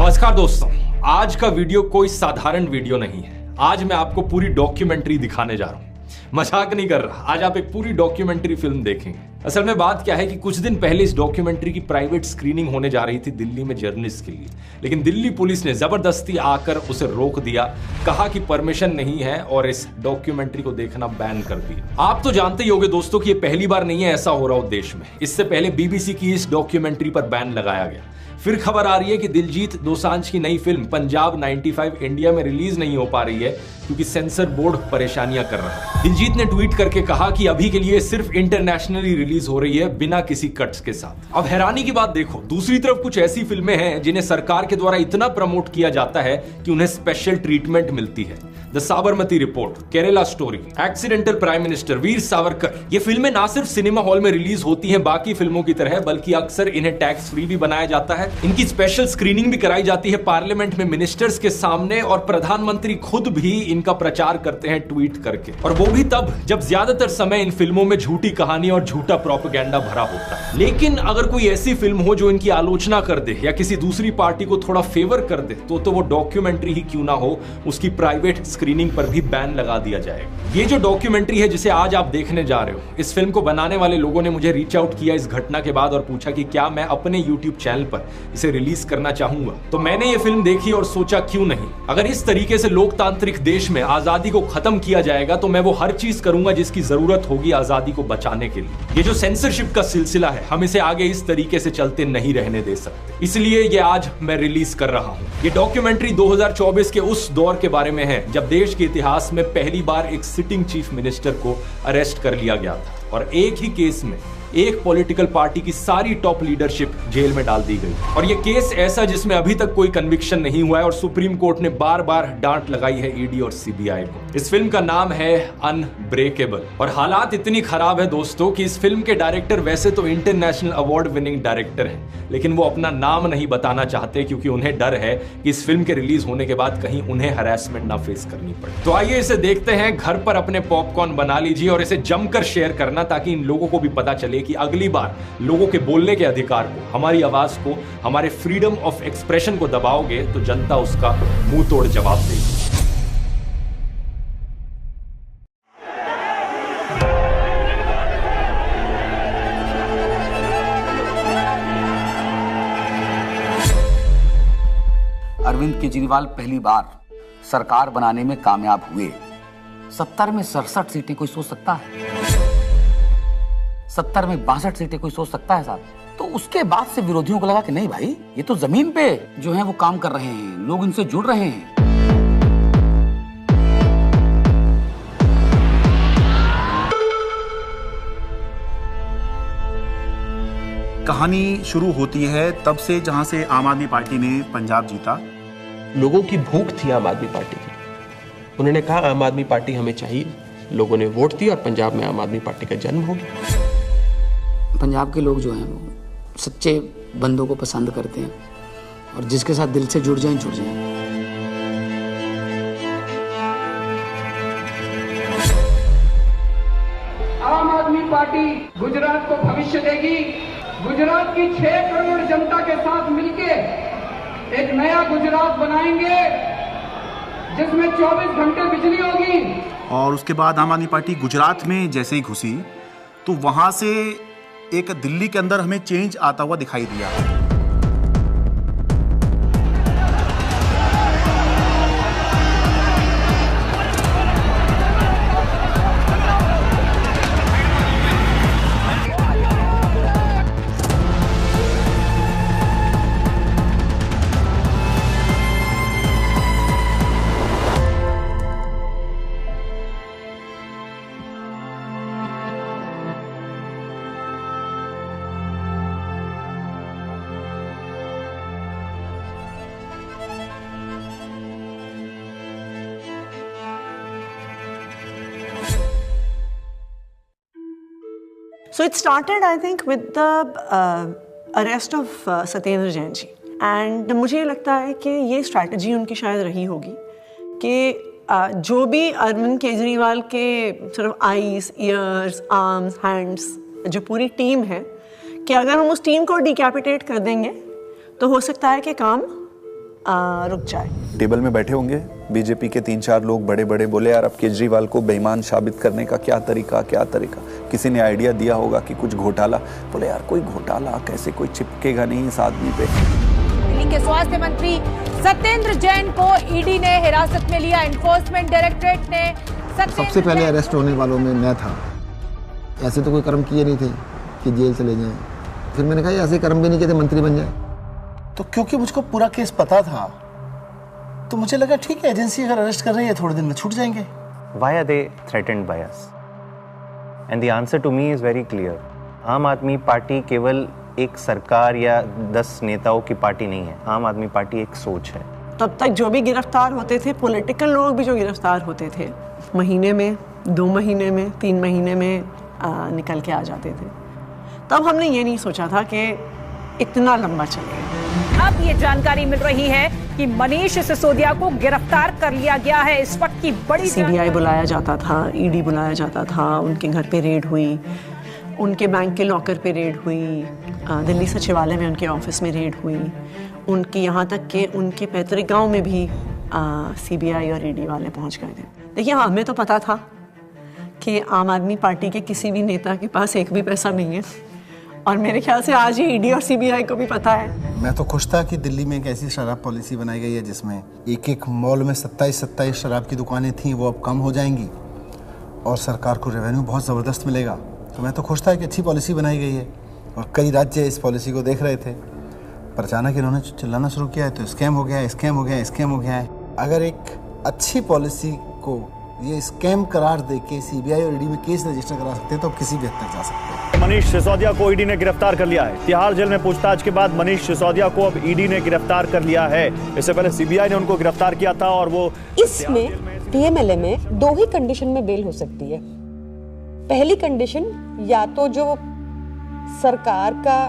नमस्कार दोस्तों, आज का वीडियो कोई साधारण वीडियो नहीं है। आज मैं आपको पूरी डॉक्यूमेंट्री दिखाने जा रहा हूं, मजाक नहीं कर रहा। आज आप एक पूरी डॉक्यूमेंट्री फिल्म देखेंगे। असल में बात क्या है कि कुछ दिन पहले इस डॉक्यूमेंट्री की प्राइवेट स्क्रीनिंग होने जा रही थी दिल्ली में जर्नलिस्ट के लिए, लेकिन दिल्ली पुलिस ने जबरदस्ती आकर उसे रोक दिया, कहा कि परमिशन नहीं है और इस डॉक्यूमेंट्री को देखना बैन कर दिया। आप तो जानते ही होंगे दोस्तों कि ये पहली बार नहीं है ऐसा हो रहा हो देश में। इससे पहले बीबीसी की इस डॉक्यूमेंट्री पर बैन लगाया गया। फिर खबर आ रही है कि दिलजीत दोसांझ की नई फिल्म पंजाब 95 इंडिया में रिलीज नहीं हो पा रही है क्योंकि सेंसर बोर्ड परेशानियां कर रहा है। दिलजीत ने ट्वीट करके कहा कि अभी के लिए सिर्फ इंटरनेशनली रिलीज हो रही है बिना किसी कट्स के साथ। अब हैरानी की बात देखो, दूसरी तरफ कुछ ऐसी फिल्में हैं जिन्हें सरकार के द्वारा इतना प्रमोट किया जाता है कि उन्हें स्पेशल ट्रीटमेंट मिलती है। The Sabarmati Report, Kerala Story, Accidental Prime Minister, Veer Savarkar, ये फिल्में ना सिर्फ सिनेमा हॉल में रिलीज होती हैं बाकी फिल्मों की तरह, बल्कि अक्सर इन्हें टैक्स फ्री भी बनाया जाता है। इनकी स्पेशल स्क्रीनिंग भी कराई जाती है पार्लियामेंट में मिनिस्टर्स के सामने, और प्रधानमंत्री खुद भी इनका प्रचार करते हैं ट्वीट करके, और वो भी तब जब ज्यादातर समय इन फिल्मों में झूठी कहानी और झूठा प्रोपेगेंडा भरा होता है। लेकिन अगर कोई ऐसी फिल्म हो जो इनकी आलोचना कर दे या किसी दूसरी पार्टी को थोड़ा फेवर कर दे तो वो डॉक्यूमेंट्री ही क्यों ना हो, उसकी प्राइवेट स्क्रीनिंग पर भी बैन लगा दिया जाएगा। ये जो डॉक्यूमेंट्री है जिसे आज आप देखने जा रहे हो, इस फिल्म को बनाने वाले लोगों ने मुझे रीच आउट किया इस घटना के बाद और पूछा कि क्या मैं अपने YouTube चैनल पर इसे रिलीज करना चाहूंगा। तो मैंने ये फिल्म देखी और सोचा क्यों नहीं। अगर इस तरीके से लोकतांत्रिक देश में आजादी को खत्म किया जाएगा तो मैं वो हर चीज करूंगा जिसकी जरूरत होगी आजादी को बचाने के लिए। ये जो सेंसरशिप का सिलसिला है, हम इसे आगे इस तरीके से चलते नहीं रहने दे सकते, इसलिए ये आज मैं रिलीज कर रहा हूं। ये डॉक्यूमेंट्री 2024 के उस दौर के बारे में है जब देश के इतिहास में पहली बार एक सिटिंग चीफ मिनिस्टर को अरेस्ट कर लिया गया था और एक ही केस में एक पॉलिटिकल पार्टी की सारी टॉप लीडरशिप जेल में डाल दी गई। और ये केस ऐसा जिसमें अभी तक कोई कन्विक्शन नहीं हुआ है और सुप्रीम कोर्ट ने बार बार डांट लगाई है ईडी और सीबीआई को। इस फिल्म का नाम है अनब्रेकेबल, और हालात इतनी खराब है दोस्तों कि इस फिल्म के डायरेक्टर वैसे तो इंटरनेशनल अवार्ड विनिंग डायरेक्टर हैं, लेकिन वो अपना नाम नहीं बताना चाहते क्योंकि उन्हें डर है कि इस फिल्म के रिलीज होने के बाद कहीं उन्हें हरासमेंट ना फेस करनी पड़े। तो आइए इसे देखते हैं। घर पर अपने पॉपकॉर्न बना लीजिए और इसे जमकर शेयर करना, ताकि इन लोगों को भी पता चले कि अगली बार लोगों के बोलने के अधिकार को, हमारी आवाज को, हमारे फ्रीडम ऑफ एक्सप्रेशन को दबाओगे तो जनता उसका मुंह तोड़ जवाब देगी। अरविंद केजरीवाल पहली बार सरकार बनाने में कामयाब हुए। 70 में 67 सीटें कोई सोच सकता है? 70 में 62 सीटें कोई सोच सकता है साहब? तो उसके बाद से विरोधियों को लगा कि नहीं भाई, ये तो जमीन पे जो है वो काम कर रहे हैं, लोग इनसे जुड़ रहे हैं। कहानी शुरू होती है तब से जहां से आम आदमी पार्टी ने पंजाब जीता। लोगों की भूख थी आम आदमी पार्टी की, उन्होंने कहा आम आदमी पार्टी हमें चाहिए, लोगों ने वोट दिया और पंजाब में आम आदमी पार्टी का जन्म हो गया। पंजाब के लोग जो हैं वो सच्चे बंदों को पसंद करते हैं और जिसके साथ दिल से जुड़ जाएं जुड़ जाएं। आम आदमी पार्टी गुजरात को भविष्य देगी। गुजरात की 6 करोड़ जनता के साथ मिलके एक नया गुजरात बनाएंगे जिसमें 24 घंटे बिजली होगी। और उसके बाद आम आदमी पार्टी गुजरात में जैसे ही घुसी तो वहां से एक दिल्ली के अंदर हमें चेंज आता हुआ दिखाई दिया। So it started, I think, with the arrest of Satyendra Jain ji, and मुझे लगता है कि ये स्ट्रैटेजी उनकी शायद रही होगी कि जो भी अरविंद केजरीवाल के सिर्फ आईज, ईयर्स, आर्म्स, हैंड्स, जो पूरी टीम है, कि अगर हम उस टीम को डिकैपिटेट कर देंगे तो हो सकता है कि काम रुक जाए। टेबल में बैठे होंगे बीजेपी के 3-4 लोग बड़े बड़े, बोले यार अब केजरीवाल को बेईमान साबित करने का क्या तरीका। किसी ने आइडिया दिया होगा कि कुछ घोटाला, बोले यार कोई घोटाला कैसे, कोई चिपकेगा नहीं इस आदमी पे। दिल्ली के स्वास्थ्य मंत्री सत्येंद्र जैन को ईडी ने हिरासत में लिया। एनफोर्समेंट डायरेक्टरेट ने सबसे पहले अरेस्ट होने वालों में मैं था। ऐसे तो कोई कर्म किए नहीं थे कि जेल चले जाएं। फिर मैंने कहा ऐसे कर्म भी नहीं किए थे मंत्री बन जाए। तो क्योंकि मुझको पूरा केस पता था तो मुझे लगा ठीक है, एजेंसी अगर अरेस्ट कर रही है थोड़े दिन में छूट जाएंगे। Why are they threatened by us? And the answer to me is very clear. आम आदमी पार्टी केवल एक सरकार या 10 नेताओं की पार्टी नहीं है। आम आदमी पार्टी एक सोच है। तब तक जो भी गिरफ्तार होते थे, पॉलिटिकल लोग भी जो गिरफ्तार होते थे, महीने में, 2 महीने में, 3 महीने में निकल के आ जाते थे। तब हमने ये नहीं सोचा था कि इतना लंबा चलेगा। अब ये जानकारी मिल रही है कि मनीष सिसोदिया को गिरफ्तार कर लिया गया है। इस वक्त की बड़ी सीबीआई बुलाया जाता था, ईडी बुलाया जाता था, उनके घर पे रेड हुई, उनके बैंक के लॉकर पे रेड हुई, दिल्ली सचिवालय में उनके ऑफिस में रेड हुई, उनकी यहाँ तक कि उनके पैतृक गांव में भी सीबीआई और ईडी वाले पहुँच गए थे। देखिए हमें तो पता था कि आम आदमी पार्टी के किसी भी नेता के पास एक भी पैसा नहीं है, और मेरे ख्याल से आज ही ईडी और सीबीआई को भी पता है। मैं तो खुश था कि दिल्ली में एक ऐसी शराब पॉलिसी बनाई गई है जिसमें एक मॉल में 27 शराब की दुकानें थीं, वो अब कम हो जाएंगी और सरकार को रेवेन्यू बहुत ज़बरदस्त मिलेगा। तो मैं तो खुश था कि अच्छी पॉलिसी बनाई गई है और कई राज्य इस पॉलिसी को देख रहे थे, पर अचानक इन्होंने चिल्लाना शुरू किया है तो स्कैम हो गया है। अगर एक अच्छी पॉलिसी को ये स्कैम करार देके सीबीआई और ईडी में केस रजिस्टर करा सकते हैं तो अब किसी भी हद तक जा सकते हैं। मनीष सिसोदिया को ईडी ने गिरफ्तार कर लिया है। तिहाड़ जेल में पूछताछ के बाद मनीष सिसोदिया को अब ईडी ने गिरफ्तार कर लिया है। इससे पहले सीबीआई ने उनको गिरफ्तार किया था और वो इसमें डीएमएलए में 2 ही कंडीशन में बेल हो सकती है। पहली कंडीशन या तो जो सरकार का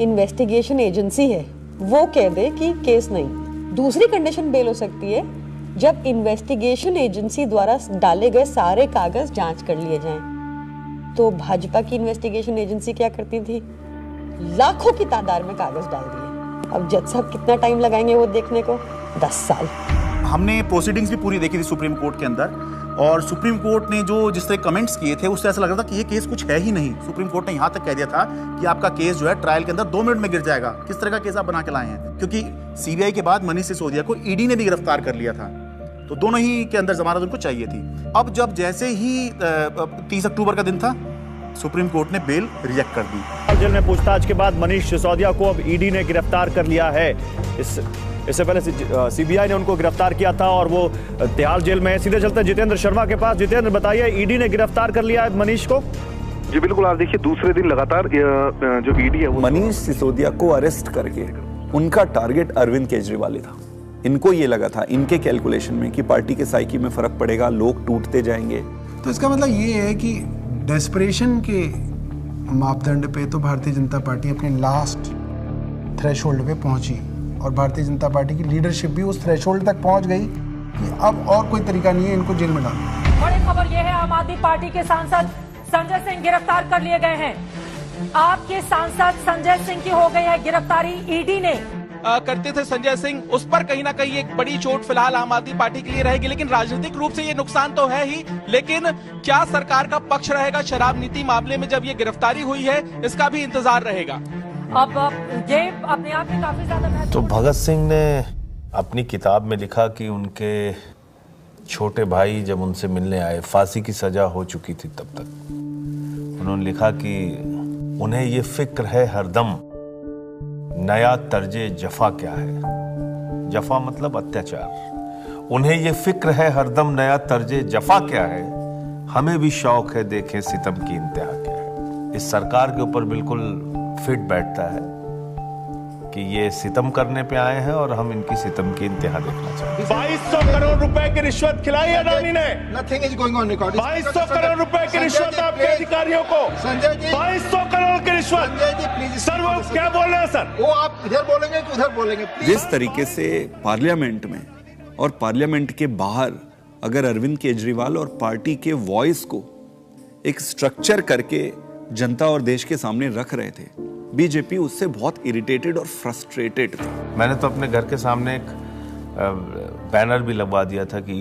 इन्वेस्टिगेशन एजेंसी है वो कह दे कि केस नहीं। दूसरी कंडीशन बेल हो सकती है जब इन्वेस्टिगेशन एजेंसी द्वारा डाले गए सारे कागज जांच कर लिए जाएं। तो भाजपा की इन्वेस्टिगेशन एजेंसी क्या करती थी, लाखों की तादाद में कागज डाल दिए। अब जज साहब कितना टाइम लगाएंगे वो देखने को, 10 साल। हमने प्रोसीडिंग्स भी पूरी देखी थी सुप्रीम कोर्ट के अंदर, और सुप्रीम कोर्ट ने जो जिस तरह कमेंट्स किए थे उससे ऐसा लग रहा था कि ये केस कुछ है ही नहीं। सुप्रीम कोर्ट ने यहाँ तक कह दिया था कि आपका केस जो है ट्रायल के अंदर 2 मिनट में गिर जाएगा। किस तरह का केस आप बना के लाए हैं, क्योंकि सीबीआई के बाद मनीष सिसोदिया को ईडी ने भी गिरफ्तार कर लिया था, तो दोनों ही के अंदर जमानत उनको चाहिए थी। अब जब जैसे ही 30 अक्टूबर का दिन था, सुप्रीम कोर्ट ने बेल रिजेक्ट कर दी। जेल में पूछताछ के बाद मनीष सिसोदिया को अब ईडी ने गिरफ्तार कर लिया है। इससे पहले सीबीआई ने उनको गिरफ्तार किया था और वो तिहाड़ जेल में। सीधे चलते हैं जितेंद्र शर्मा के पास। जितेंद्र, बताइए, ईडी ने गिरफ्तार कर लिया है मनीष को? जी बिल्कुल, आप देखिए दूसरे दिन लगातार जो ईडी है मनीष सिसोदिया को अरेस्ट करके उनका टारगेट अरविंद केजरीवाल था। इनको ये लगा था, इनके कैलकुलेशन में, कि पार्टी के साइकी में फर्क पड़ेगा, लोग टूटते जाएंगे। तो इसका मतलब ये है कि डेस्परेशन के मापदंड पे तो भारतीय जनता पार्टी अपने लास्ट थ्रेशोल्ड पे पहुंची, और भारतीय जनता पार्टी की लीडरशिप भी उस थ्रेशोल्ड तक पहुंच गई कि अब और कोई तरीका नहीं है इनको जेल में डालने। बड़ी खबर यह है, आम आदमी पार्टी के सांसद संजय सिंह गिरफ्तार कर लिए गए हैं। आपके सांसद संजय सिंह की हो गई है गिरफ्तारी। ईडी ने करते थे संजय सिंह, उस पर कहीं ना कहीं एक बड़ी चोट फिलहाल आम आदमी पार्टी के लिए रहेगी, लेकिन राजनीतिक रूप से ये नुकसान तो है ही, लेकिन क्या सरकार का पक्ष रहेगा शराब नीति मामले में जब ये गिरफ्तारी हुई है, इसका भी इंतजार रहेगा। अब ये अपने आप में काफी ज्यादा तो भगत सिंह ने अपनी किताब में लिखा कि उनके छोटे भाई जब उनसे मिलने आए, फांसी की सजा हो चुकी थी तब तक, उन्होंने लिखा कि उन्हें ये फिक्र है हरदम नया तर्जे जफा क्या है। जफा मतलब अत्याचार। उन्हें ये फिक्र है हरदम नया तर्जे जफा क्या है, हमें भी शौक है देखें सितम की इंतहा क्या है। इस सरकार के ऊपर बिल्कुल फिट बैठता है कि ये सितम करने पे आए हैं और हम इनकी सितम की इंतहा देखना चाहते हैं। 2200 करोड़ रुपए की रिश्वत खिलाई अडानी ने। Nothing is going on record. 2200 crore रुपए की रिश्वत आपके अधिकारियों को। संजय जी, 2200 करोड़ की रिश्वत। संजय जी प्लीज। सर वो क्या बोल रहे हैं सर? वो आप इधर बोलेंगे कि उधर बोलेंगे? जिस तरीके से पार्लियामेंट में और पार्लियामेंट के बाहर अगर अरविंद केजरीवाल और पार्टी के वॉइस को एक स्ट्रक्चर करके जनता और देश के सामने रख रहे थे, बीजेपी उससे बहुत इरिटेटेड और फ्रस्ट्रेटेड थी। मैंने तो अपने घर के सामने एक बैनर भी लगवा दिया था कि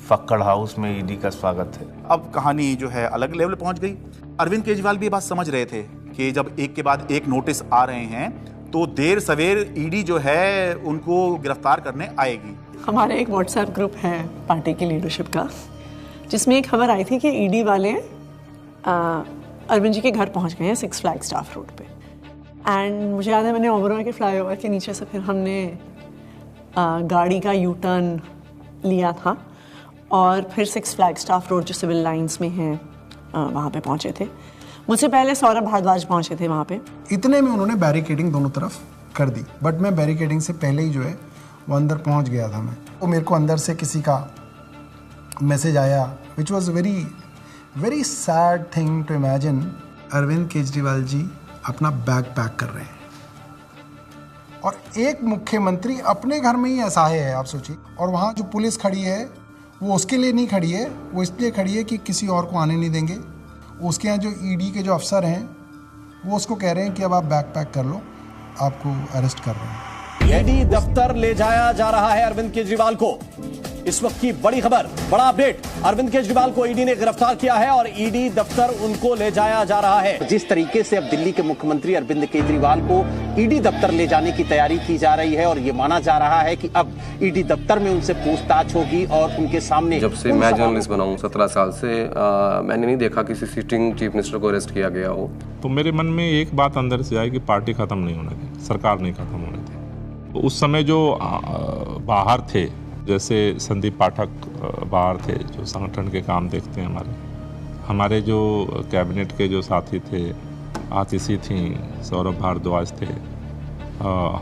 फक्कड़ हाउस में ईडी का स्वागत है। अब कहानी जो है अलग लेवल पहुंच गई। अरविंद केजरीवाल भी ये बात समझ रहे थे कि जब एक के बाद एक नोटिस आ रहे हैं तो देर सवेर ईडी जो है उनको गिरफ्तार करने आएगी। हमारा एक व्हाट्सएप ग्रुप है पार्टी की लीडरशिप का, जिसमें एक खबर आई थी कि ईडी वाले अरविंद जी के घर पहुंच गए हैं 6 फ्लैगस्टाफ रोड पे। एंड मुझे याद है मैंने ओबरॉय के फ्लाईओवर के नीचे से फिर हमने गाड़ी का यू टर्न लिया था और फिर 6 फ्लैगस्टाफ रोड जो सिविल लाइंस में है वहाँ पे पहुँचे थे। मुझसे पहले सौरभ भारद्वाज पहुँचे थे वहाँ पे। इतने में उन्होंने बैरिकेडिंग दोनों तरफ कर दी, बट मैं बैरिकेडिंग से पहले ही जो है वो अंदर पहुँच गया था मैं। तो मेरे को अंदर से किसी का मैसेज आया which was very sad thing to imagine. Arvind Kejriwal ji अपना बैग पैक कर रहे हैं और एक मुख्यमंत्री अपने घर में ही असहाय है, आप सोचिए। और वहाँ जो पुलिस खड़ी है वो उसके लिए नहीं खड़ी है, वो इसलिए खड़ी है कि किसी और को आने नहीं देंगे। उसके यहाँ जो ईडी के जो अफसर हैं वो उसको कह रहे हैं कि अब आप बैग पैक कर लो, आपको अरेस्ट कर रहे हैं। ईडी दफ्तर ले जाया जा रहा है अरविंद केजरीवाल को। इस वक्त की बड़ी खबर, बड़ा अपडेट, अरविंद केजरीवाल को ईडी ने गिरफ्तार किया है और ईडी दफ्तर उनको ले जाया जा रहा है। जिस तरीके से अब दिल्ली के मुख्यमंत्री अरविंद केजरीवाल को ईडी दफ्तर ले जाने की तैयारी की जा रही है और ये माना जा रहा है कि अब ईडी दफ्तर में उनसे पूछताछ होगी और उनके सामने। जब से मैं जर्नलिस्ट बना हूं 17 साल से मैंने नहीं देखा किसी सिटिंग चीफ मिनिस्टर को अरेस्ट किया गया हो। तो मेरे मन में एक बात अंदर से आई कि पार्टी खत्म नहीं होने थी, सरकार नहीं खत्म होने थी। तो उस समय जो बाहर थे, जैसे संदीप पाठक बाहर थे जो संगठन के काम देखते हैं, हमारे जो कैबिनेट के जो साथी थे, आतिशी थी, सौरभ भारद्वाज थे,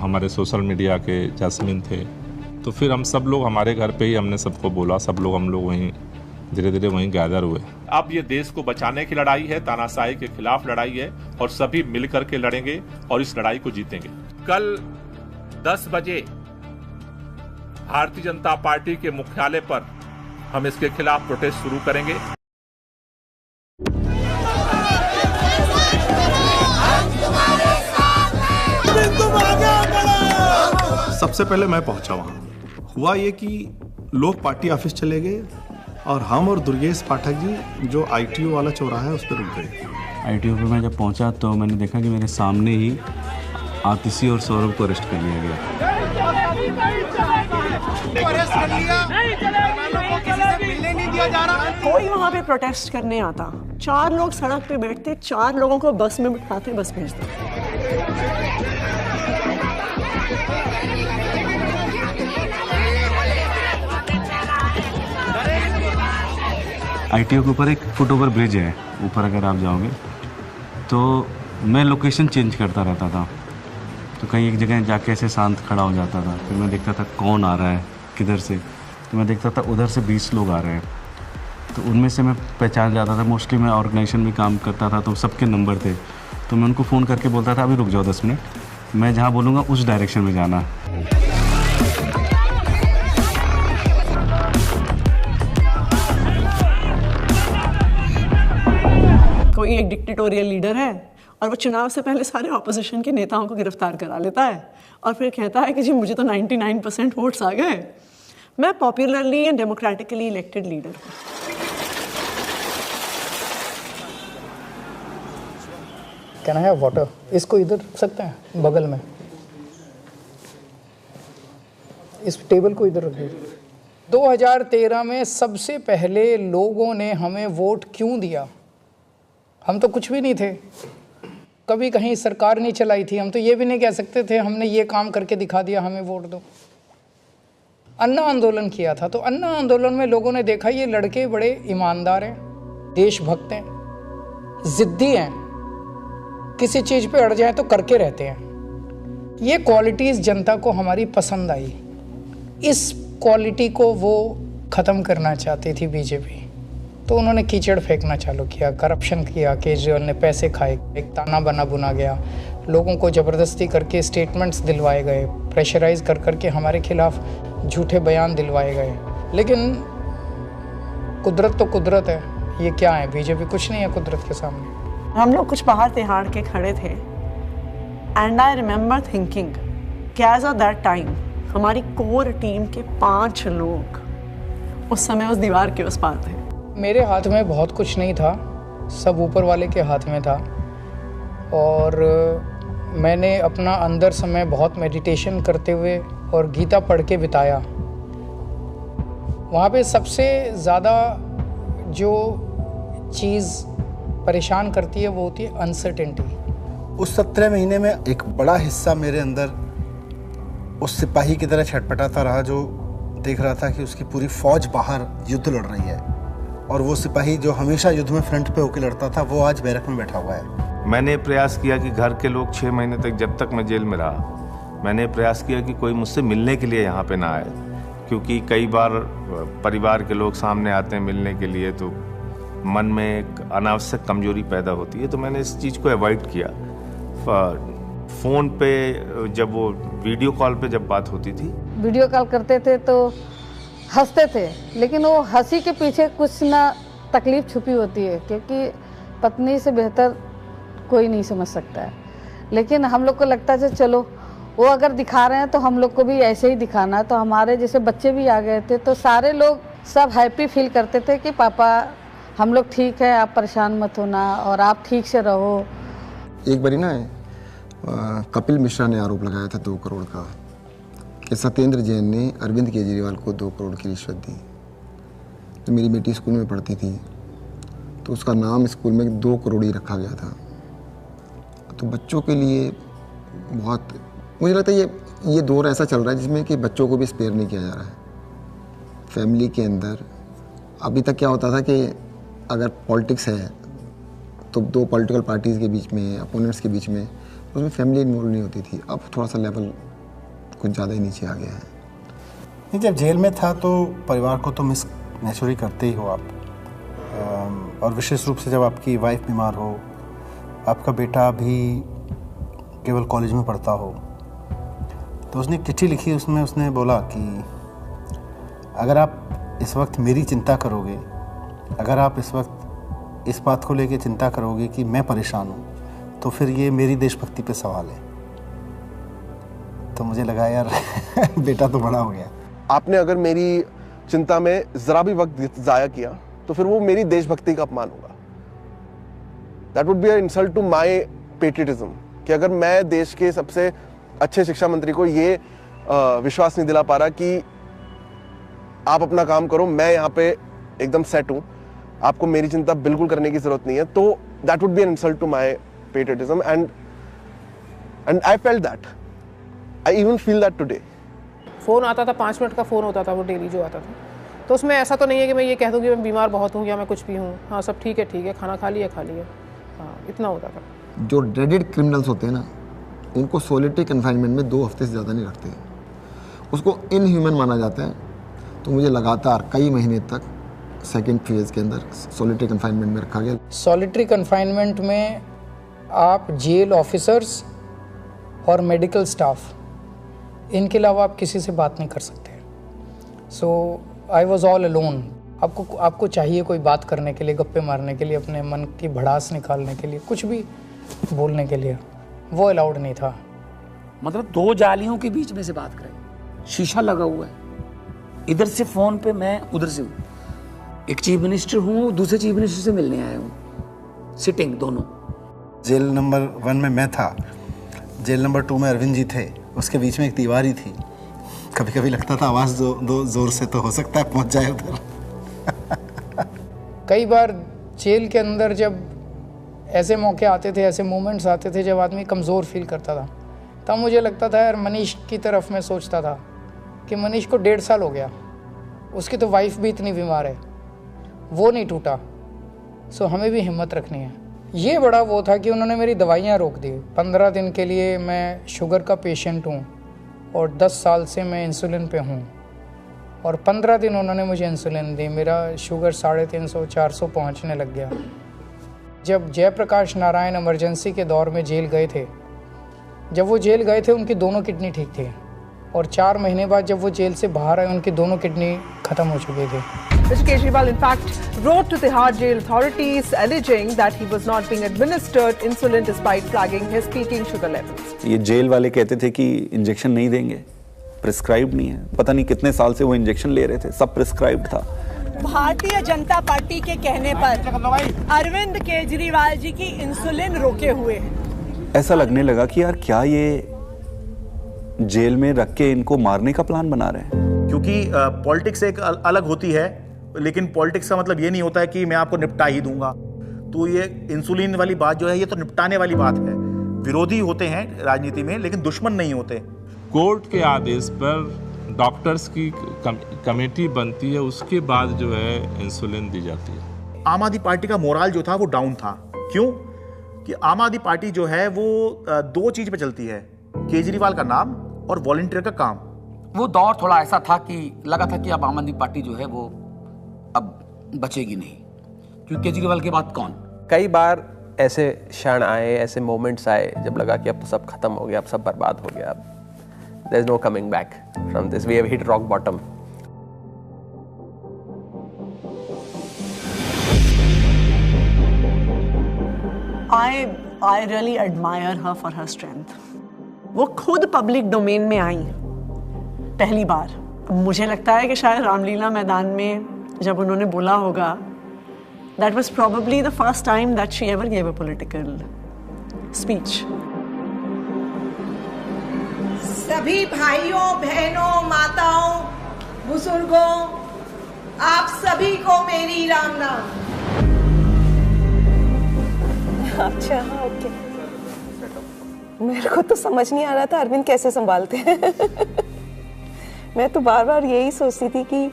हमारे सोशल मीडिया के जैस्मिन थे। तो फिर हम सब लोग हमारे घर पे ही हमने सबको बोला, हम लोग वहीं धीरे धीरे वहीं गैदर हुए। अब ये देश को बचाने की लड़ाई है, तानाशाही के खिलाफ लड़ाई है और सभी मिलकर के लड़ेंगे और इस लड़ाई को जीतेंगे। कल 10 बजे भारतीय जनता पार्टी के मुख्यालय पर हम इसके खिलाफ प्रोटेस्ट शुरू करेंगे। सबसे पहले मैं पहुंचा वहां। हुआ ये कि लोग पार्टी ऑफिस चले गए और हम और दुर्गेश पाठक जी जो आईटीओ वाला चौराहा है उस पर रुक गए। आईटीओ पे मैं जब पहुंचा तो मैंने देखा कि मेरे सामने ही आतिशी और सौरभ को अरेस्ट कर लिया गया। कोई वहाँ पे प्रोटेस्ट करने आता, 4 लोग सड़क पे बैठते, 4 लोगों को बस में बिठाते, बस भेजते। आईटीओ के ऊपर एक फुटओवर ब्रिज है, ऊपर अगर आप जाओगे तो मैं लोकेशन चेंज करता रहता था। तो कहीं एक जगह जाके ऐसे शांत खड़ा हो जाता था, फिर मैं देखता था कौन आ रहा है किधर से, तो मैं देखता था उधर से 20 लोग आ रहे हैं। तो उनमें से मैं पहचान जाता था। मोस्टली मैं ऑर्गेनाइजेशन में काम करता था तो सबके नंबर थे, तो मैं उनको फ़ोन करके बोलता था अभी रुक जाओ 10 मिनट, मैं जहाँ बोलूँगा उस डायरेक्शन में जाना। कोई एक डिक्टेटोरियल लीडर है और वो चुनाव से पहले सारे ऑपोजिशन के नेताओं को गिरफ्तार करा लेता है और फिर कहता है कि जी मुझे तो 99% वोट्स आ गए, मैं popularly and democratically elected leader हूँ। Can I have water? इसको इधर रख सकते हैं बगल में, इस टेबल को इधर रख दीजिए। 2013 में सबसे पहले लोगों ने हमें वोट क्यों दिया? हम तो कुछ भी नहीं थे, कभी कहीं सरकार नहीं चलाई थी, हम तो ये भी नहीं कह सकते थे हमने ये काम करके दिखा दिया हमें वोट दो। अन्ना आंदोलन किया था, तो अन्ना आंदोलन में लोगों ने देखा ये लड़के बड़े ईमानदार हैं, देशभक्त हैं, जिद्दी हैं, किसी चीज़ पे अड़ जाए तो करके रहते हैं। ये क्वालिटीज़ जनता को हमारी पसंद आई। इस क्वालिटी को वो ख़त्म करना चाहती थी बीजेपी, तो उन्होंने कीचड़ फेंकना चालू किया, करप्शन किया, केजरीवाल ने पैसे खाए, एक ताना बना बुना गया, लोगों को ज़बरदस्ती करके स्टेटमेंट्स दिलवाए गए, प्रेशराइज कर करके हमारे खिलाफ झूठे बयान दिलवाए गए। लेकिन कुदरत तो कुदरत है, ये क्या है, बीजेपी कुछ नहीं है कुदरत के सामने। हम लोग कुछ बाहर तिहाड़ के खड़े थे एंड आई रिमेंबर थिंकिंग कि एज ऑफ दैट टाइम हमारी कोर टीम के 5 लोग उस समय उस दीवार के उस पार थे। मेरे हाथ में बहुत कुछ नहीं था, सब ऊपर वाले के हाथ में था। और मैंने अपना अंदर समय बहुत मेडिटेशन करते हुए और गीता पढ़ के बिताया। वहाँ पे सबसे ज़्यादा जो चीज़ परेशान करती है वो होती है अनसर्टेनिटी। उस 17 महीने में एक बड़ा हिस्सा मेरे अंदर उस सिपाही की तरह छटपटाता रहा जो देख रहा था कि उसकी पूरी फौज बाहर युद्ध लड़ रही है, और वो सिपाही जो हमेशा युद्ध में फ्रंट पे होकर लड़ता था वो आज बैरक में बैठा हुआ है। मैंने प्रयास किया कि घर के लोग 6 महीने तक, जब तक मैं जेल में रहा, मैंने प्रयास किया कि कोई मुझसे मिलने के लिए यहाँ पे ना आए, क्योंकि कई बार परिवार के लोग सामने आते हैं मिलने के लिए तो मन में एक अनावश्यक कमजोरी पैदा होती है। तो मैंने इस चीज़ को अवॉइड किया। फ़ोन पे जब वो वीडियो कॉल पे जब बात होती थी, वीडियो कॉल करते थे तो हंसते थे, लेकिन वो हंसी के पीछे कुछ ना तकलीफ छुपी होती है, क्योंकि पत्नी से बेहतर कोई नहीं समझ सकता है। लेकिन हम लोग को लगता है चलो वो अगर दिखा रहे हैं तो हम लोग को भी ऐसे ही दिखाना है। तो हमारे जैसे बच्चे भी आ गए थे तो सारे लोग सब हैप्पी फील करते थे कि पापा हम लोग ठीक है, आप परेशान मत होना और आप ठीक से रहो। एक बारी ना कपिल मिश्रा ने आरोप लगाया था 2 करोड़ का कि सत्येंद्र जैन ने अरविंद केजरीवाल को 2 करोड़ की रिश्वत दी। तो मेरी बेटी स्कूल में पढ़ती थी तो उसका नाम स्कूल में 2 करोड़ ही रखा गया था। तो बच्चों के लिए बहुत, मुझे लगता है ये दौर ऐसा चल रहा है जिसमें कि बच्चों को भी स्पेयर नहीं किया जा रहा है। फैमिली के अंदर अभी तक क्या होता था कि अगर पॉलिटिक्स है तो 2 पॉलिटिकल पार्टीज़ के बीच में, अपोनेंट्स के बीच में, उसमें फैमिली इन्वॉल्व नहीं होती थी। अब थोड़ा सा लेवल कुछ ज़्यादा ही नीचे आ गया है। नहीं, जब जेल में था तो परिवार को तो मिस नेचुरली करते ही हो आप, और विशेष रूप से जब आपकी वाइफ बीमार हो, आपका बेटा भी केवल कॉलेज में पढ़ता हो। तो उसने एक चिट्ठी लिखी, उसमें उसने बोला कि अगर आप इस वक्त मेरी चिंता करोगे, अगर आप इस वक्त इस बात को लेके चिंता करोगे कि मैं परेशान हूँ, तो फिर ये मेरी देशभक्ति पे सवाल है। तो मुझे लगा यार बेटा तो बड़ा हो गया। आपने अगर मेरी चिंता में जरा भी वक्त जाया किया तो फिर वो मेरी देशभक्ति का अपमान होगा। That would be a insult to my patriotism, कि अगर मैं देश के सबसे अच्छे शिक्षा मंत्री को ये विश्वास नहीं दिला पा रहा कि आप अपना काम करो, मैं यहाँ पे एकदम सेट हूँ, आपको मेरी चिंता बिल्कुल करने की जरूरत नहीं है, तो that would be an insult to my patriotism and I felt that, I even feel that today. Phone आता था, 5 मिनट का फ़ोन होता था वो डेली जो आता था, तो उसमें ऐसा तो नहीं है कि मैं ये कह दूँ कि मैं बीमार बहुत हूँ या मैं कुछ भी हूँ, हाँ सब ठीक है, खाना खा लिया, हाँ इतना होता था। जो ड्रेडेड क्रिमिनल्स होते हैं ना, उनको सोलिटरी कन्फाइनमेंट में 2 हफ्ते से ज़्यादा नहीं रखते, उसको इनह्यूमन माना जाता है। तो मुझे लगातार कई महीने तक सेकेंड फेज़ के अंदर सोलिटरी कन्फाइनमेंट में रखा गया। सॉलिटरी कन्फाइनमेंट में आप जेल ऑफिसर्स और मेडिकल स्टाफ, इनके अलावा आप किसी से बात नहीं कर सकते। सो आई वॉज ऑल अलोन। आपको चाहिए कोई बात करने के लिए, गप्पे मारने के लिए, अपने मन की भड़ास निकालने के लिए, कुछ भी बोलने के लिए, वो अलाउड नहीं था। मतलब 2 जालियों के बीच में से बात करें, शीशा लगा हुआ है, इधर से फोन पे मैं उधर से हूँ, एक चीफ मिनिस्टर हूँ, दूसरे चीफ मिनिस्टर से मिलने आया हूँ, सिटिंग दोनों। जेल नंबर 1 में मैं था, जेल नंबर 2 में अरविंद जी थे, उसके बीच में एक दीवार ही थी। कभी कभी लगता था आवाज़ दो जोर से तो हो सकता है पहुँच जाए उधर। कई बार जेल के अंदर जब ऐसे मौके आते थे, ऐसे मोमेंट्स आते थे जब आदमी कमज़ोर फील करता था, तब मुझे लगता था यार मनीष की तरफ मैं सोचता था कि मनीष को 1.5 साल हो गया, उसकी तो वाइफ भी इतनी बीमार है, वो नहीं टूटा, सो हमें भी हिम्मत रखनी है। ये बड़ा वो था कि उन्होंने मेरी दवाइयाँ रोक दी। 15 दिन के लिए मैं शुगर का पेशेंट हूँ और 10 साल से मैं इंसुलिन पे हूँ, और 15 दिन उन्होंने मुझे इंसुलिन दी, मेरा शुगर 350-400 पहुँचने लग गया। जब जयप्रकाश नारायण इमरजेंसी के दौर में जेल गए थे, जब वो जेल गए थे उनकी दोनों किडनी ठीक थी, और 4 महीने बाद जब वो जेल से बाहर आए उनकी दोनों किडनी ख़त्म हो चुकी थी। Mr. Kejriwal, in fact, wrote to Tihar jail authorities alleging that he was not being administered insulin despite flagging his peaking sugar levels. ये जेल वाले कहते थे कि इंजेक्शन नहीं देंगे, प्रिस्क्राइब नहीं है। पता नहीं कितने साल से वो इंजेक्शन ले रहे थे, सब प्रिस्क्राइब्ड था। भारतीय जनता पार्टी के कहने पर अरविंद केजरीवाल जी की इंसुलिन रोके हुए हैं। ऐसा लगने लगा कि यार क्या ये जेल में रख के इनको मारने का प्लान बना रहे हैं। क्योंकि पॉलिटिक्स एक अलग होती है, लेकिन पॉलिटिक्स का मतलब ये नहीं होता है कि मैं आपको निपटा ही दूंगा। तो ये इंसुलिन वाली बात जो है, ये तो निपटाने वाली बात है। विरोधी होते हैं राजनीति में, लेकिन दुश्मन नहीं होते। कोर्ट के आदेश पर डॉक्टर्स की कमेटी बनती है, उसके बाद जो है इंसुलिन दी जाती है। आम आदमी पार्टी का मोराल जो था वो डाउन था। क्यों? कि आम आदमी पार्टी जो है वो दो चीज पे चलती है, केजरीवाल का नाम और वॉलंटियर का काम। वो दौर थोड़ा ऐसा था कि लगा था कि अब आम आदमी पार्टी जो है वो अब बचेगी नहीं, क्योंकि केजरीवाल के बाद कौन। कई बार ऐसे क्षण आए, ऐसे मोमेंट्स आए जब लगा कि अब तो सब खत्म हो गया, अब सब बर्बाद हो गया, अब there's no coming back from this, we have hit rock bottom. I really admire her for her strength. वो खुद पब्लिक डोमेन में आई पहली बार। मुझे लगता है कि शायद रामलीला मैदान में जब उन्होंने बोला होगा, that was probably the first time that she ever gave a political speech. सभी भाइयों, बहनों, माताओं, बुजुर्गों, आप सभी को मेरी राम नाम। अच्छा, ओके। मेरे को तो समझ नहीं आ रहा था अरविंद कैसे संभालते हैं। मैं तो बार बार यही सोचती थी कि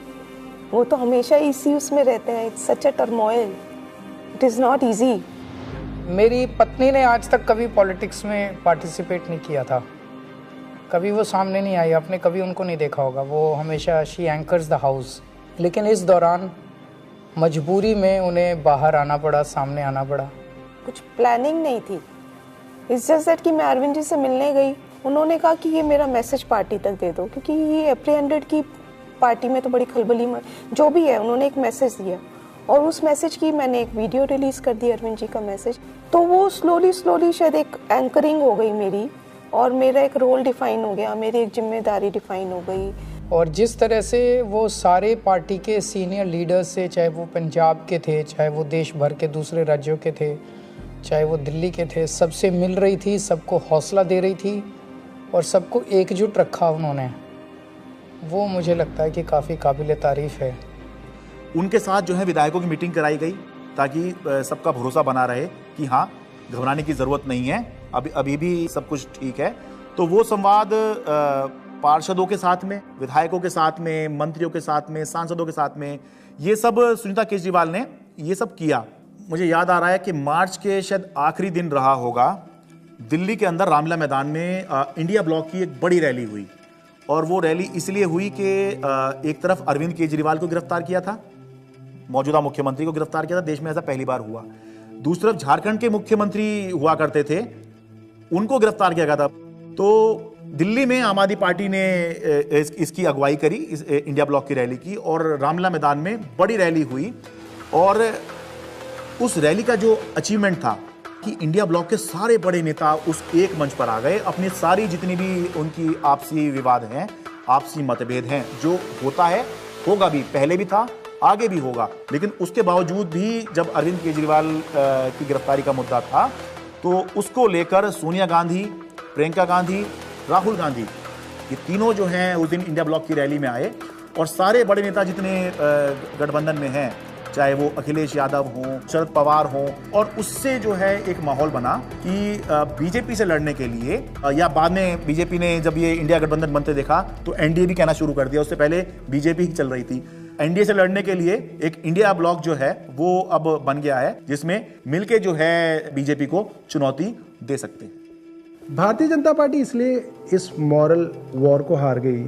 वो तो हमेशा इसी उसमें रहते हैं। It's such a turmoil, it is not easy. मेरी पत्नी ने आज तक कभी पॉलिटिक्स में पार्टिसिपेट नहीं किया था, कभी वो सामने नहीं आई, आपने कभी उनको नहीं देखा होगा। वो हमेशा शी एंकर्स द हाउस। लेकिन इस दौरान मजबूरी में उन्हें बाहर आना पड़ा, सामने आना पड़ा। कुछ प्लानिंग नहीं थी, इट्स जस्ट दैट कि मैं अरविंद जी से मिलने गई, उन्होंने कहा कि ये मेरा मैसेज पार्टी तक दे दो, क्योंकि ये एप्रीहेंडेड की पार्टी में तो बड़ी खलबली जो भी है। उन्होंने एक मैसेज दिया और उस मैसेज की मैंने एक वीडियो रिलीज़ कर दी, अरविंद जी का मैसेज। तो वो स्लोली शायद एक एंकरिंग हो गई मेरी, और मेरा एक रोल डिफाइन हो गया, मेरी एक जिम्मेदारी डिफाइन हो गई। और जिस तरह से वो सारे पार्टी के सीनियर लीडर्स से, चाहे वो पंजाब के थे, चाहे वो देश भर के दूसरे राज्यों के थे, चाहे वो दिल्ली के थे, सबसे मिल रही थी, सबको हौसला दे रही थी और सबको एकजुट रखा उन्होंने, वो मुझे लगता है कि काफ़ी काबिल तारीफ़ है। उनके साथ जो है विधायकों की मीटिंग कराई गई ताकि सबका भरोसा बना रहे कि हाँ, घबराने की ज़रूरत नहीं है, अभी भी सब कुछ ठीक है। तो वो संवाद पार्षदों के साथ में, विधायकों के साथ में, मंत्रियों के साथ में, सांसदों के साथ में, ये सब सुनीता केजरीवाल ने ये सब किया। मुझे याद आ रहा है कि मार्च के शायद आखिरी दिन रहा होगा, दिल्ली के अंदर रामलीला मैदान में इंडिया ब्लॉक की एक बड़ी रैली हुई। और वो रैली इसलिए हुई कि एक तरफ अरविंद केजरीवाल को गिरफ्तार किया था, मौजूदा मुख्यमंत्री को गिरफ्तार किया था, देश में ऐसा पहली बार हुआ। दूसरी तरफ झारखंड के मुख्यमंत्री हुआ करते थे, उनको गिरफ्तार किया गया था। तो दिल्ली में आम आदमी पार्टी ने इसकी अगुवाई करी, इस इंडिया ब्लॉक की रैली की, और रामलीला मैदान में बड़ी रैली हुई। और उस रैली का जो अचीवमेंट था कि इंडिया ब्लॉक के सारे बड़े नेता उस एक मंच पर आ गए, अपनी सारी जितनी भी उनकी आपसी विवाद हैं, आपसी मतभेद हैं, जो होता है, होगा भी, पहले भी था, आगे भी होगा। लेकिन उसके बावजूद भी जब अरविंद केजरीवाल की गिरफ्तारी का मुद्दा था, तो उसको लेकर सोनिया गांधी, प्रियंका गांधी, राहुल गांधी, ये तीनों जो हैं उस दिन इंडिया ब्लॉक की रैली में आए। और सारे बड़े नेता जितने गठबंधन में हैं, चाहे वो अखिलेश यादव हों, शरद पवार हों, और उससे जो है एक माहौल बना कि बीजेपी से लड़ने के लिए, या बाद में बीजेपी ने जब ये इंडिया गठबंधन बनते देखा तो एनडीए भी कहना शुरू कर दिया, उससे पहले बीजेपी ही चल रही थी। एनडीए से लड़ने के लिए एक इंडिया ब्लॉक जो है वो अब बन गया है, जिसमें मिलके जो है बीजेपी को चुनौती दे सकते हैं। भारतीय जनता पार्टी इसलिए इस मॉरल वॉर को हार गई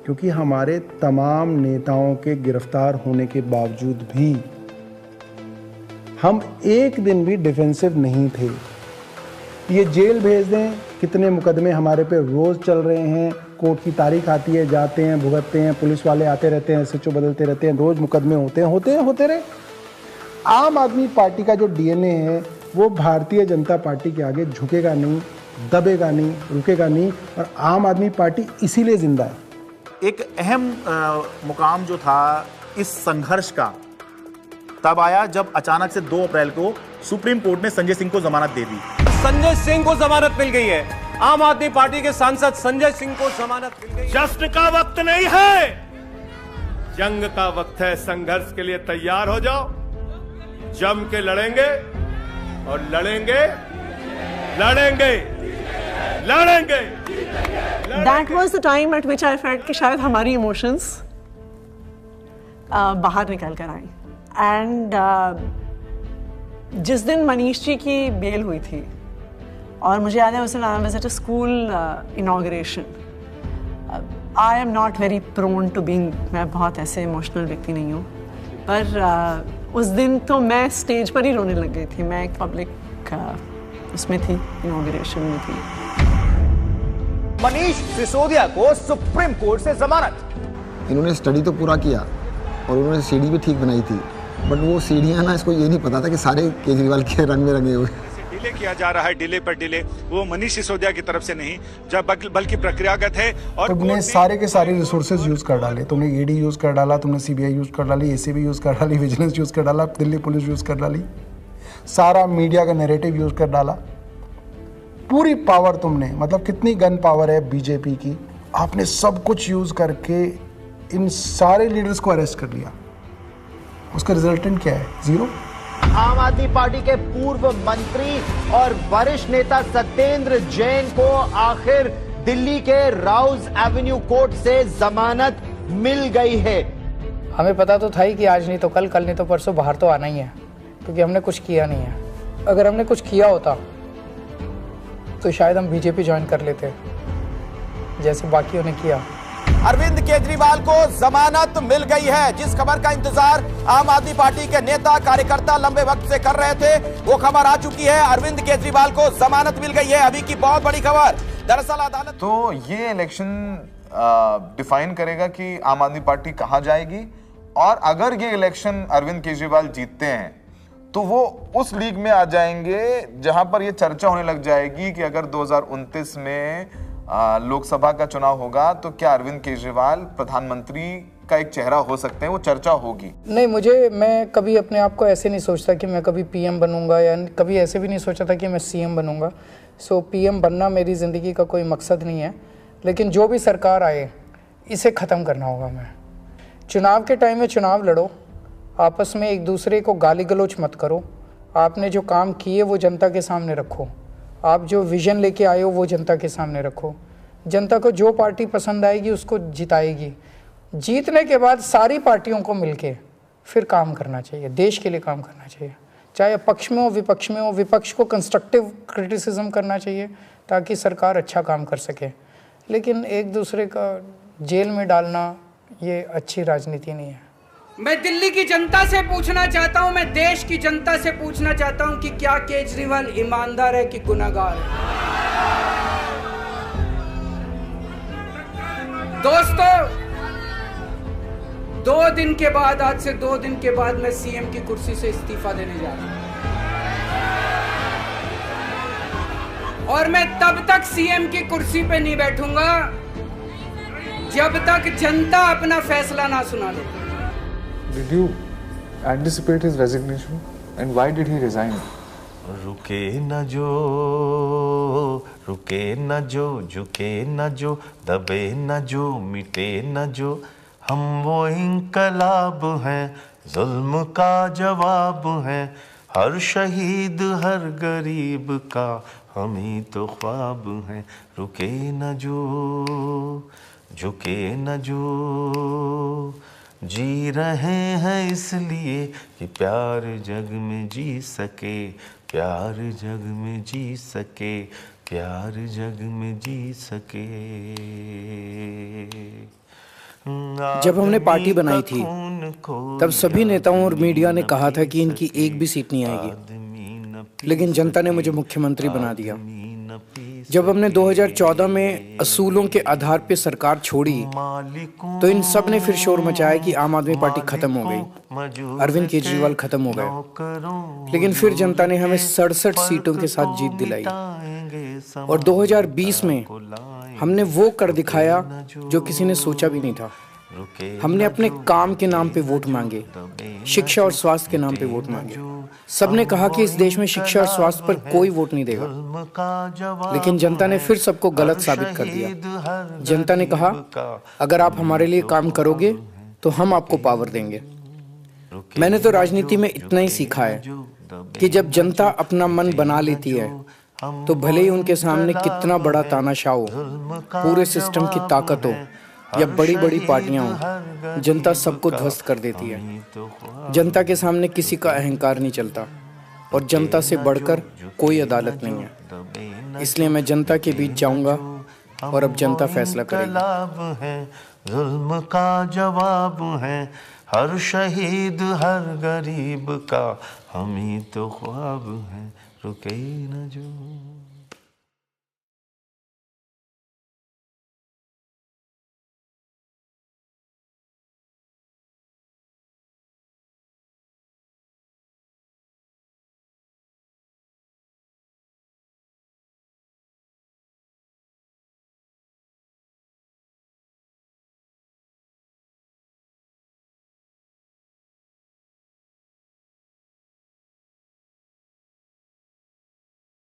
क्योंकि हमारे तमाम नेताओं के गिरफ्तार होने के बावजूद भी हम एक दिन भी डिफेंसिव नहीं थे। ये जेल भेज दें, कितने मुकदमे हमारे पे रोज चल रहे हैं, कोर्ट की तारीख आती है, जाते हैं, भुगतते हैं, पुलिस वाले आते रहते हैं, SHO बदलते रहते हैं, रोज मुकदमे होते रहे। आम आदमी पार्टी का जो DNA है वो भारतीय जनता पार्टी के आगे झुकेगा नहीं, दबेगा नहीं, रुकेगा नहीं, और आम आदमी पार्टी इसीलिए जिंदा है। एक अहम मुकाम जो था इस संघर्ष का तब आया जब अचानक से 2 अप्रैल को सुप्रीम कोर्ट ने संजय सिंह को जमानत दे दी। संजय सिंह को जमानत मिल गई है। आम आदमी पार्टी के सांसद संजय सिंह को जमानत मिल गई। जश्न का वक्त नहीं है, जंग का वक्त है। संघर्ष के लिए तैयार हो जाओ, जम के लड़ेंगे और लड़ेंगे। That was the time at which I felt कि शायद हमारी इमोशंस बाहर निकल कर आई। एंड जिस दिन मनीष जी की बेल हुई थी, और मुझे याद है उस दिन I was at a school inauguration. I am not very prone to being, मैं बहुत ऐसे इमोशनल व्यक्ति नहीं हूँ, पर उस दिन तो मैं स्टेज पर ही रोने लग गई थी। मैं एक पब्लिक उसमें थी, इनॉग्रेशन में थी। मनीष सिसोदिया को सुप्रीम कोर्ट से जमानत। इन्होंने स्टडी तो पूरा किया और उन्होंने सीढ़ी भी ठीक बनाई थी, बट वो सीढ़ियाँ ना, इसको ये नहीं पता था कि सारे केजरीवाल के रंग में रंगे हुए। डिले किया जा रहा है, डिले पर डिले, वो मनीष सिसोदिया की तरफ से नहीं, जब बल्कि प्रक्रियागत है। और तुमने सारे के सारे रिसोर्सेज यूज कर डाले। तुमने ED यूज कर डाला, तुमने CBI यूज कर डाली, ACB यूज कर डाली, विजिलेंस यूज कर डाला, दिल्ली पुलिस यूज कर डाली, सारा मीडिया का नैरेटिव यूज कर डाला। पूरी पावर तुमने, मतलब कितनी गन पावर है बीजेपी की, आपने सब कुछ यूज करके इन सारे लीडर्स को अरेस्ट कर लिया। उसका रिजल्टेंट क्या है? 0। आम आदमी पार्टी के पूर्व मंत्री और वरिष्ठ नेता सत्येंद्र जैन को आखिर दिल्ली के राउज एवेन्यू कोर्ट से जमानत मिल गई है। हमें पता तो था ही कि आज नहीं तो कल, कल नहीं तो परसों बाहर तो आना ही है, क्योंकि हमने कुछ किया नहीं है। अगर हमने कुछ किया होता तो शायद हम BJP ज्वाइन कर लेते, जैसे बाकियों ने किया। अरविंद केजरीवाल को जमानत मिल गई है। जिस खबर का इंतजार आम आदमी पार्टी के नेता कार्यकर्ता लंबे वक्त से कर रहे थे, वो खबर आ चुकी है। अरविंद केजरीवाल को जमानत मिल गई है। अभी की बहुत बड़ी खबर, दरअसल अदालत। तो ये इलेक्शन डिफाइन करेगा कि आम आदमी पार्टी कहां जाएगी, और अगर ये इलेक्शन अरविंद केजरीवाल जीतते हैं तो वो उस लीग में आ जाएंगे जहां पर ये चर्चा होने लग जाएगी कि अगर 2029 में लोकसभा का चुनाव होगा तो क्या अरविंद केजरीवाल प्रधानमंत्री का एक चेहरा हो सकते हैं। वो चर्चा होगी। नहीं, मैं कभी अपने आप को ऐसे नहीं सोचता कि मैं कभी PM बनूंगा, या कभी ऐसे भी नहीं सोचा था कि मैं CM बनूंगा। सो PM बनना मेरी ज़िंदगी का कोई मकसद नहीं है, लेकिन जो भी सरकार आए इसे ख़त्म करना होगा। मैं चुनाव के टाइम में चुनाव लड़ो, आपस में एक दूसरे को गाली गलौज मत करो। आपने जो काम किए वो जनता के सामने रखो, आप जो विजन लेके आए हो वो जनता के सामने रखो। जनता को जो पार्टी पसंद आएगी उसको जिताएगी। जीतने के बाद सारी पार्टियों को मिलके फिर काम करना चाहिए, देश के लिए काम करना चाहिए, चाहे पक्ष में हो विपक्ष में हो। विपक्ष को कंस्ट्रक्टिव क्रिटिसिज्म करना चाहिए ताकि सरकार अच्छा काम कर सके, लेकिन एक दूसरे का जेल में डालना ये अच्छी राजनीति नहीं है। मैं दिल्ली की जनता से पूछना चाहता हूं, मैं देश की जनता से पूछना चाहता हूं कि क्या केजरीवाल ईमानदार है कि गुनहगार है। दोस्तों, 2 दिन के बाद, आज से 2 दिन के बाद मैं CM की कुर्सी से इस्तीफा देने जा रहा हूं, और मैं तब तक CM की कुर्सी पे नहीं बैठूंगा जब तक जनता अपना फैसला ना सुना ले। Did you anticipate his resignation, and why did he resign? रुके न जो, रुके न जो, झुके न जो, दबे न जो, मिटे न जो, हम वो इंकलाब हैं, जुल्म का जवाब हैं, हर शहीद हर गरीब का हम ही तो ख्वाब हैं। रुके न जो, झुके न जो, जी रहे हैं इसलिए कि प्यार जग में जी सके, प्यार जग में जी सके, प्यार जग में जी सके। जब हमने पार्टी बनाई थी तब सभी नेताओं और मीडिया ने कहा था कि इनकी एक भी सीट नहीं आएगी, लेकिन जनता ने मुझे मुख्यमंत्री बना दिया। जब हमने 2014 में असूलों के आधार पे सरकार छोड़ी तो इन सब ने फिर शोर मचाया कि आम आदमी पार्टी खत्म हो गई, अरविंद केजरीवाल खत्म हो गए। लेकिन फिर जनता ने हमें 67 सीटों के साथ जीत दिलाई और 2020 में हमने वो कर दिखाया जो किसी ने सोचा भी नहीं था। हमने अपने काम के नाम पे वोट मांगे, शिक्षा और स्वास्थ्य के नाम पे वोट मांगे। सबने कहा कि इस देश में शिक्षा और स्वास्थ्य पर कोई वोट नहीं देगा, लेकिन जनता ने फिर सबको गलत साबित कर दिया। जनता ने कहा अगर आप हमारे लिए काम करोगे तो हम आपको पावर देंगे। मैंने तो राजनीति में इतना ही सीखा है कि जब जनता अपना मन बना लेती है तो भले ही उनके सामने कितना बड़ा तानाशाह हो, पूरे सिस्टम की ताकत हो या बड़ी बड़ी पार्टियां हों, जनता सबको ध्वस्त कर देती है। जनता के सामने किसी का अहंकार नहीं चलता और जनता से बढ़कर कोई अदालत नहीं है। इसलिए मैं जनता के बीच जाऊंगा और अब जनता फैसला करेगी। जुल्म का जवाब है हर शहीद हर गरीब का, हम ही तो ख्वाब है रुके न जो।